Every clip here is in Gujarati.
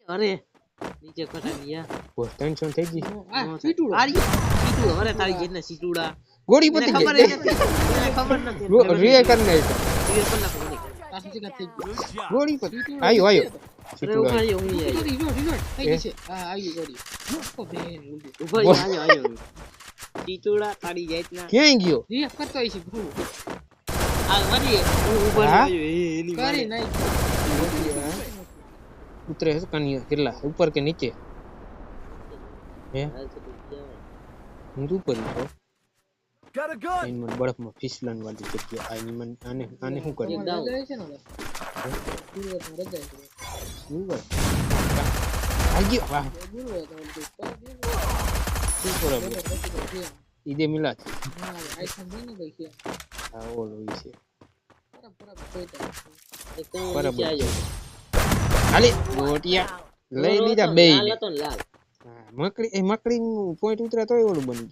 અરે નીચે કટા ગયા બોસ ટેન્શન થઈ ગઈ આ સીટુડો સીટુડો અરે તારી જેને સીટુડા ગોળી પતી ખબર ગઈ નથી ખબર નથી રીએ કર નઈ રીએ કર નાખો ગોળી પાછું ચેક થઈ ગયું ગોળી પતી આયો આયો અરે ઉભાઈ હું આયો રીલોડ થઈ ગઈ છે હા આવી ગોળી ઓ બેન ઉભાઈ આયો સીટુડા તારી જાતના ક્યાં ગયો રીએ કરતો છે ભૂ આ વરી ઉભા હા? આયો એની કરી નહીં ઉતરે છે કનિયા કેટલા ઉપર કે નીચે હે હું તો ઉપર હતો ઇન મન બરફમાં ફિસલન વાળી જગ્યા આ નિમન આને શું કરી રજા છે ને ગુરુવાર રજા છે ઉપર આજી વાહ ગુરુવાર શું કરો ઈદે મિલાદ આઈ સંભી ને ગઈ છે આ ઓલો છે બરાબર કોઈ તો બરાબર હાલે ગોટિયા લઈ લીધા બે લાલ હતો ને લાલ મકડી નું પોઈન્ટ ઉતરા તોય ઓલું બની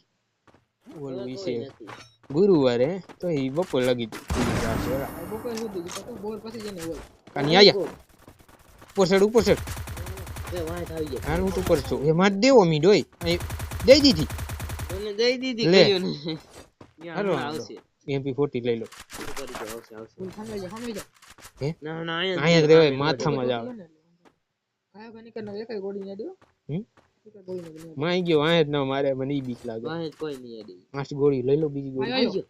ગયું ઓલું વિશે ગુરુવારે તો એ બપોર લગી બપોર સુધી તો બોલ પછી જને હોય કાની આયા ઉપર સડ એ વાંચ આવી ગયો હાલ હું ઉપર છું એ માર દેવો મી ડોય દઈ દીધી મને દઈ દીધી લે. કયો ને હાલો આવશે MP40 લઈ લો કરી દો આવશે ફૂલ ખાઈ જા હે ના ના અહીંયા જ રહેવાય માથામાં જ આવે કાયા બની કરનો એકય ગોળી ન દયો હમ એકય ગોળી ન દયો માં ગયો આયા જ ના મારે મને ઈ બીક લાગે વાંચ કોઈ નહીં આડી પાંચ ગોળી લઈ લો બીજી ગોળી આયો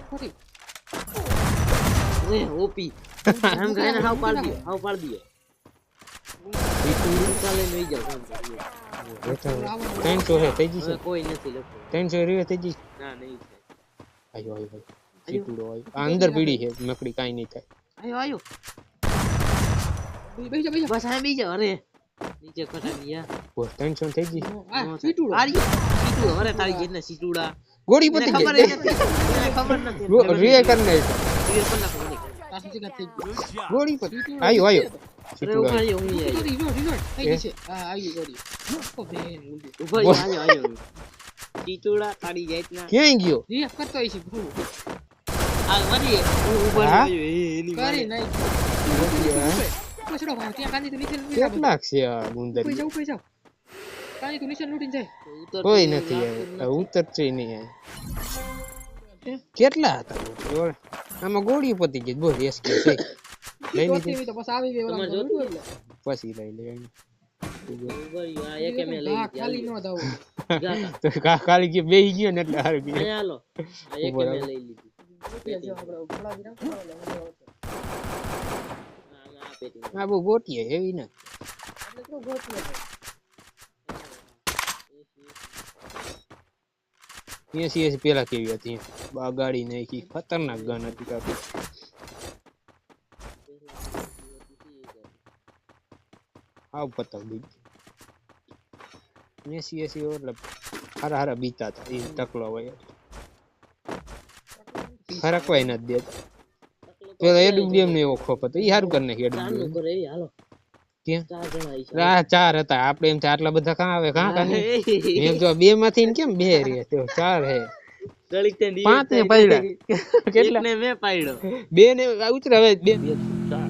ખોટી એ ઓપી આમ ગાયને હાવ પાડ દિયો ચાલે નહીં જાવ 300 હે થઈ જશે કોઈ નથી લખો 300 રીવે થઈ જશે ના નહીં આયો સીટુડો આયો આ અંદર પીડી છે મકડી કાઈ નહીં થાય આયો બેજા બસ આ બીજો અરે નીચે કટા ગયા બોસ ટેન્શન થઈ ગઈ આ સીટુડો સીટુડો અરે તારી જેને સીટુડા ગોળી પતી ખબર ગઈ નથી ખબર નથી રીએ કર નઈ રીએ કર નાખો ગોળી પાછું ચેક થઈ ગયું ગોળી પતી આયો અરે સીટુડો ઉભાઈ હું આયો રીલોડ થઈ ગઈ છે હા આવી ગોળી ઓ બેન ઉભાઈ આયો સીટુડા તારી જાતના ક્યાં ગયો રીએ કરતો છે ભૂ આ વરી ઉભા હા? આયો એની કરી નહીં પછડો ભાઈ ત્યાં કાંદી તો નીચે લૂટી કેટલાક છે આ ગુંદર કોઈ જાવ કાંદી તો નીચે લૂટીને જાય કોઈ નથી આ ઉતરશે નહીં કેટલા હતા બોલ આમાં ગોળી પતી ગઈ બોલ એસકે થઈ લઈ લીધી તો બસ આવી ગઈ ઓલા જોતું પછી લઈ લે ઉભાઈ આ એકે મે લઈ લીધી ખાલી ન દાવ જાતા તો કાળી કે બેહી ગયો ને એટલે હાર ગયો અહીંયા હાલો આ એકે મે લઈ લીધી આપણે ઘોડા વિરામ આ પેટી આ બહુ ગોટીએ એવી ના એટલે તો ગોતું એસી પેલા કેવી હતી બા ગાડી નાખી ખતરનાક ગન હતી કાપી આવ પતંગ દીધી એસી એટલે હારા બીતા હતા એ ટકલો હોય ફરકવાય નથી દેતા પેલા એડબ્લ્યુએમ ને એવો ખોફ હતો એ સારું કરી નાખી ચાલુ એડબ્લ્યુએમ કરે એવી હાલો ક્યાં ચાર જણા આઈ છે આ ચાર હતા આપણે એમ આટલા બધા કાં આવે કાં મેં જો બે માંથી કેમ બે રે તો ચાર હે ગળીક તે પાંચ ને પડ્યા કેટલા ને મે પાડ્યો બે ને ઉતરે હવે બે ચાર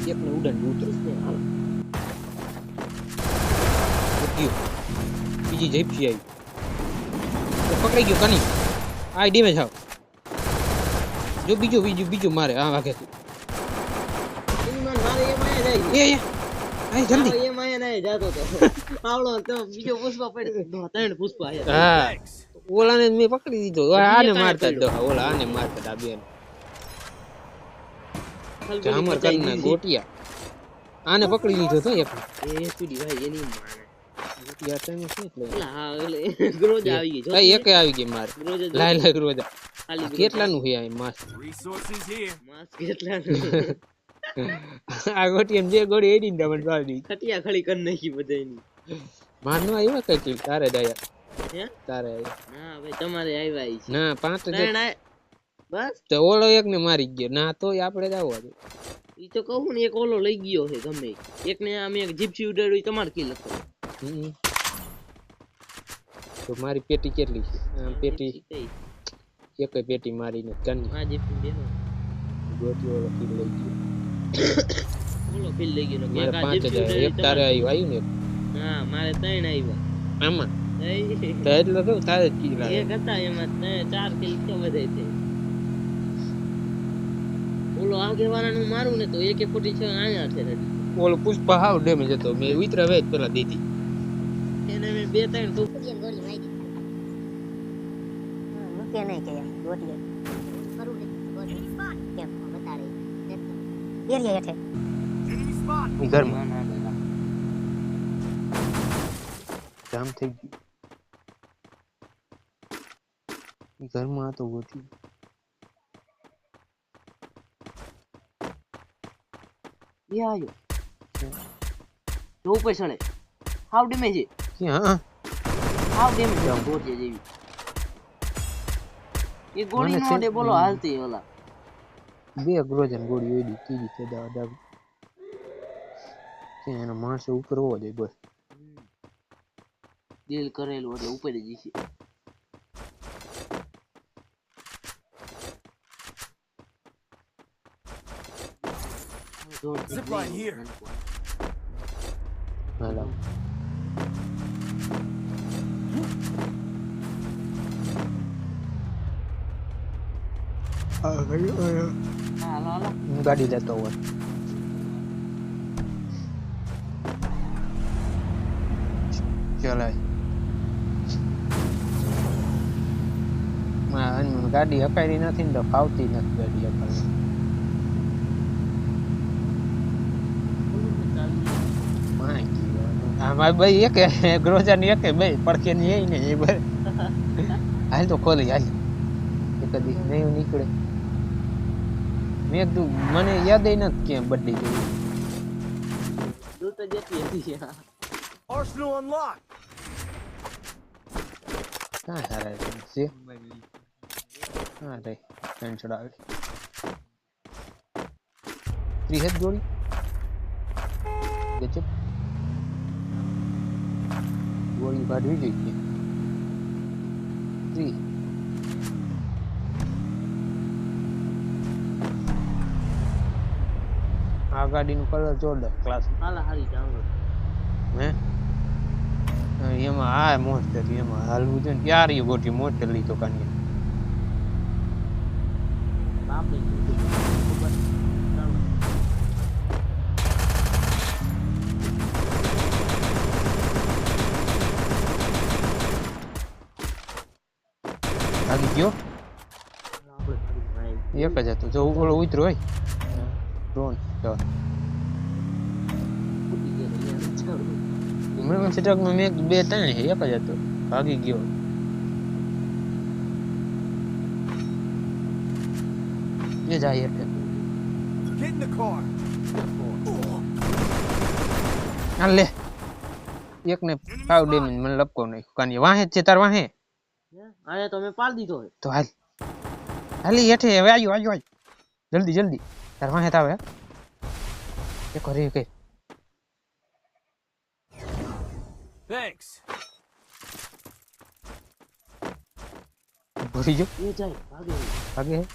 એક ને ઉડન ઉતરે હાલો ઉડ્યો બીજી જીપસી આવી તો પકડી ગયો કની આ ડેમેજ આવ જો બીજું મારે આ વાગે એની માન મારે એ માયા જાય એ આય જલ્દી એ માયા નહીં જાતો તો આવડો તો બીજો પુષ્પા પડ્યો ત્રણ પુષ્પા આયા હા ઓલાને મેં પકડી દીધો આને મારતા દો ઓલા આને મારતા તા બેન જામર કરીને ગોટિયા આને પકડી લીધો તો એક એ સ્ટુડી ભાઈ એની માને ગોટિયા તને શું એટલે હા એટલે ગ્રોજ આવી ગઈ જો કઈ એકે આવી ગઈ મારે ગ્રોજ લાય રોજા ખાલી કેટલાનું છે આ માસ માસ કેટલા આ ગોટિયા જે ગોળી એડી ને મને પાડી ખટિયા ખળી કરી નાખી બધાયની મારનો આવ્યો કઈ કિલ તારે દયા હે તારે આવ્યો ના ભાઈ તમારે આવ્યા ઈ છે ના પાંચ ત્રણ આય બસ તો ઓલો એક ને મારી ગયો ના તોય આપણે જ આવવા દે ઈ તો કહું ને એક ઓલો લઈ ગયો છે ગમે એક ને આમ એક જીપ્સી ઉડાડ્યું તમારે કી લખો તો મારી પેટી કેટલી છે આમ પેટી એક પેટી મારીને કન આ જીપ્સી બેનો ગોટીઓ લખી લઈ ગયો બોલો ફીલ લઈ ગયો મારે એક આ 5000 જીપ્સી એક તારે આવ્યું ને હા મારે 3 આવ્યા આમાં એ તો એટલે તો તારે જ કી લાગે એક હતા એમાં 4 કિલ તો વધે છે બોલો આગેવાળાનું મારું ને તો AK-47 આયા છે રેડી ઓલો પુષ્પા હાવ ડેમેજ હતો મેં ઉતરા વેચ પેલા દીધી એને મેં 2-3 તો ગોળી મારી મૂકે નહીં કે ગોળી કરું ને ગોળી કેમ બતાડે એરિયા હેઠે ઈ ઘરમાં જામ થઈ ગયું ઈ ઘરમાં હતો ગોટી એ આયો તો ઉપર ચડે હાવ ડેમેજ છે ક્યાં હાવ ડેમેજ છે ગોટી જેવી એ ગોળી મને નો છે- દે બોલો હાલતી ઓલા બે ગ્રોજન ગોળી ઓડી કીધી છે દાદા કે એનો માણસો ઉપર હોવો જોઈએ બસ દિલ કરેલું એટલે ઉપર જ છે Zipline here. હાલો હાલો હું ગાડી લેતો હોય ચલાય ગાડી હકારી નથી ને તો ફાવતી નથી ગાડી હકારી આમાં ભાઈ એક ગ્રોજર ની એક બે પડખે ની એ ને એ બે હાલ તો ખોલી હાલ એક દી નહીં નીકળે મેં કીધું મને યાદ નથી ક્યાં બડી ગઈ દૂધ તો જતી હતી Arsenal unlocked. ક્યાં સારા છે હા રે ફ્રેન્ડ ચડાવે 3 હેડ ગોળી ગજબ ગોળી કાઢવી જોઈએ 3 આ ગાડીનું કલર જોરદાર ક્લાસ હાલા હારી ડાઉનલોડ હે એમાં આ મોસ્ટર એમાં હાલવું જોઈએ ને ક્યારે એ ગોટી મોસ્ટર લીધો કાની આપણે ભાગી ગયો એક જ હતો જો ઓલો ઉતરો હોય ડ્રોન જો મને સેટઅપમાં મેં 2-3 છે એક જ હતો ભાગી ગયો એ જાય એટલે Get in the car. હાલ લે એકને 5 ડેમેજ મને લપકો નાખ્યો કાની વાહે જ છે તાર વાહે આયા તો મેં પાડ દીધો હે તો હાલ હાલી હેઠે હવે આયો જલ્દી જલ્દી તાર વાહે તાવે એ કરે કે Thanks. ભરી જો એ જાય ભાગે ભાગે હે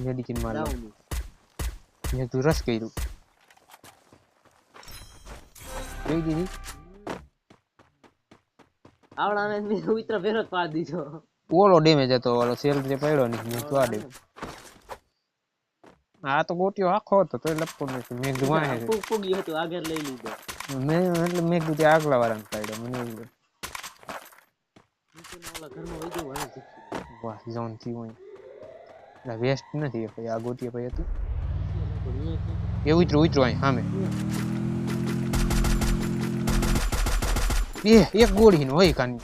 મેડિકિન માર લો ડાઉન મેં તું રસ કર્યું જોઈ દીધી આવડાને મેં ઉતરા ફેરત પાડ દીધો ઓલો ડેમેજ હતો ઓલો સેલ જે પડ્યો નહીં મેં તો આ ડે આ તો ગોટીઓ આખો હતો તો લપકો નથી મેં કીધું વાહે છે. ફૂગી હતું આગળ લઈ લીધો મેં એટલે મેં કીધું ત્યાં આગલા વાળાને પાડ્યો મને એવું લાગ્યું. ઓલા ઘરમાં વઈ ગયો વાહ વાહ ઝોન થી હોય એટલે વેસ્ટ નથી ભાઈ આ ગોટીએ ભાઈ હતું એ ઉતરો અહીં સામે એક ગોળી નો હોય કાની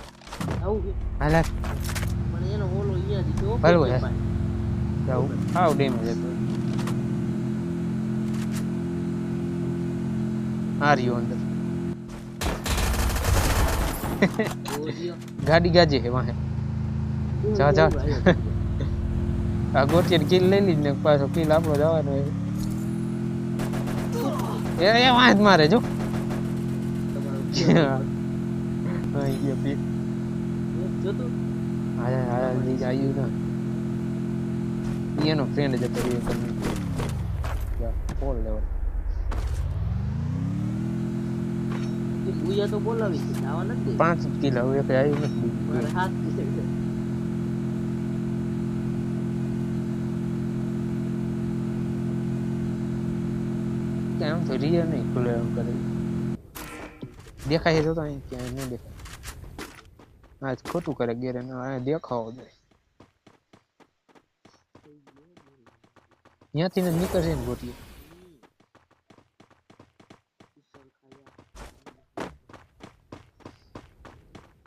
આવું કે હાલા પણ એનો ઓલો અહીંયા દીધો ભલે હોય. જાવ હાવ ડેમેજ હતો આ રહ્યો અંદર ગાડી ગાજે હે વાહે જા જા આ ગોટીએ કિલ લઈ લીધી ને પાછો કિલ આપણો જવાનો એ વાહ જ મારે જો આઈ ગયો પી જોતો આયા આયા દી આયુ ના એનો ફ્રેન્ડ જ હતો એ તમને ફોર લેવલ બુયા તો બોલાવી છે આવા નથી 5 કિલો હવે કઈ આવ્યું નથી મારે હાથ છે કેમ તો રિયર નહીં ખુલે એમ કરે દેખાય છે તો અહીં ક્યાંય નહીં દેખાય આજ ખોટું કરે ગેરે આ દેખાવો દે ત્યાંથી ને નીકળશે ને ગોટીએ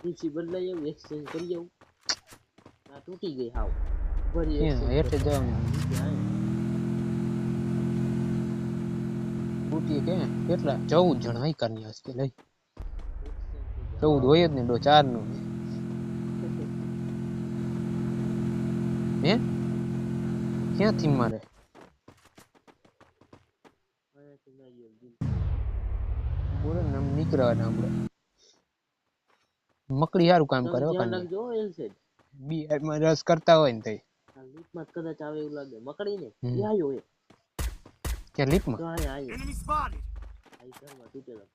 પીછી બદલાઈ આવું એક્સચેન્જ કરી આવું આ તૂટી ગઈ હાવ ભરી હેઠે જવાનું ગોટીએ કે કેટલા 14 જણ હઈ કરની આજ કે લઈ 14 હોય જ ને 4 નું હે ક્યાંથી મારે બોલે નામ નીકળવાના આપણે મકડી સારું કામ કરે હો કાન જો એલસેડ બી માં રસ કરતા હોય ને તઈ આ લીપમાં કદાચ આવે એવું લાગે મકડી ને ઈ આયો એ કે લીપમાં તો આયા આયો Enemy spotted. આઈ ઘરમાં તૂટેલા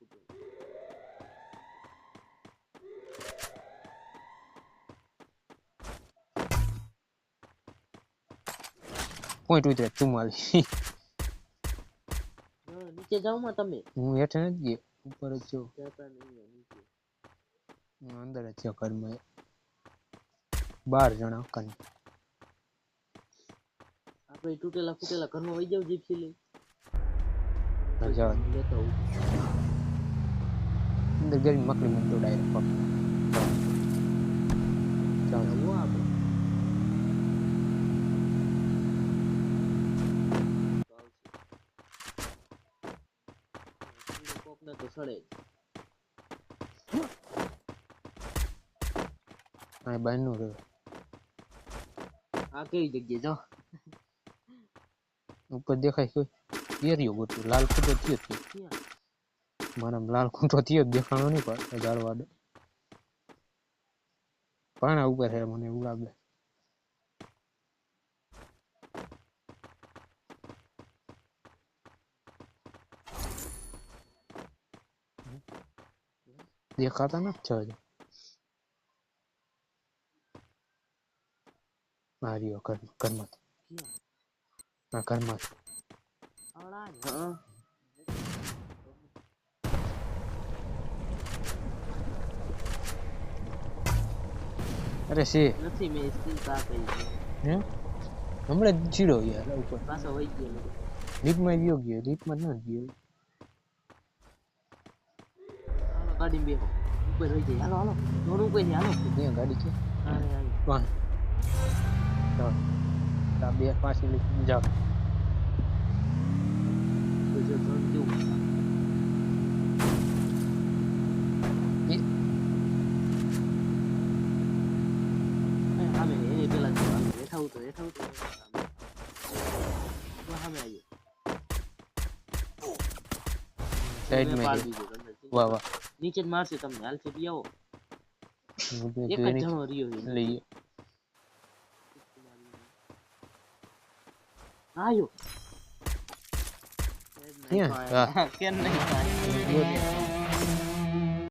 પોઈન્ટ ઉતરે 44 નીચે જાવ માં તમે હું હેઠે નથી ગયો ઉપર જ છું જતા નહીં નીચે હું અંદર જ છું ઘરમાં 12 જણા કન આપણે તૂટેલા ફૂટેલા ઘરમાં વઈ જાવ જીપસી લઈ જાવ લેતો આવું અંદર ગઈ મકડી મને તો ડાયરેક્ટ પકડ ચાલો આવો આપણે કોકને તો સડે આ બાયનો રે આ કઈ જગ્યાએ જો ઉપર દેખાય કોઈ એરિયો ગોતું લાલ ખૂટો થયો ક્યાં મારા લાલ ખૂટો થયો દેખાણો નહીં પણ જાળવાડો પાણા ઉપર હે મને એવું લાગે દેખાતા નથી જ માર્યો ઘરમાં હા ઘરમાં આવડા હા અરે છે નથી મેં સ્કીલ કા કરી હે હમણાં જ ચીડો યાર ઉપર પાછો વઈ ગયો લીપમાં ગયો લીપમાં ન ગયો હાલો ગાડી બેહો ઉપર વઈ જાય હાલો હાલો થોડું કોઈ હાલો ત્યાં ગાડી છે અરે આઈ વાહ ચાલ તા બે પાછી લઈ જાવ તો જો ધન કેવું આમે એની પેલા જો આમે બેઠા ઉતર સામે આવ્યો સાઈડ મેં માં પાડ છે. દીધો તમને. વાહ વાહ નીચે જ મારશે તમને હાલ સુધી આવો હું બે એક જ જોઈને જણો રહ્યો છે. લઈએ આયો ક્યાં? હા. કેમ નહીં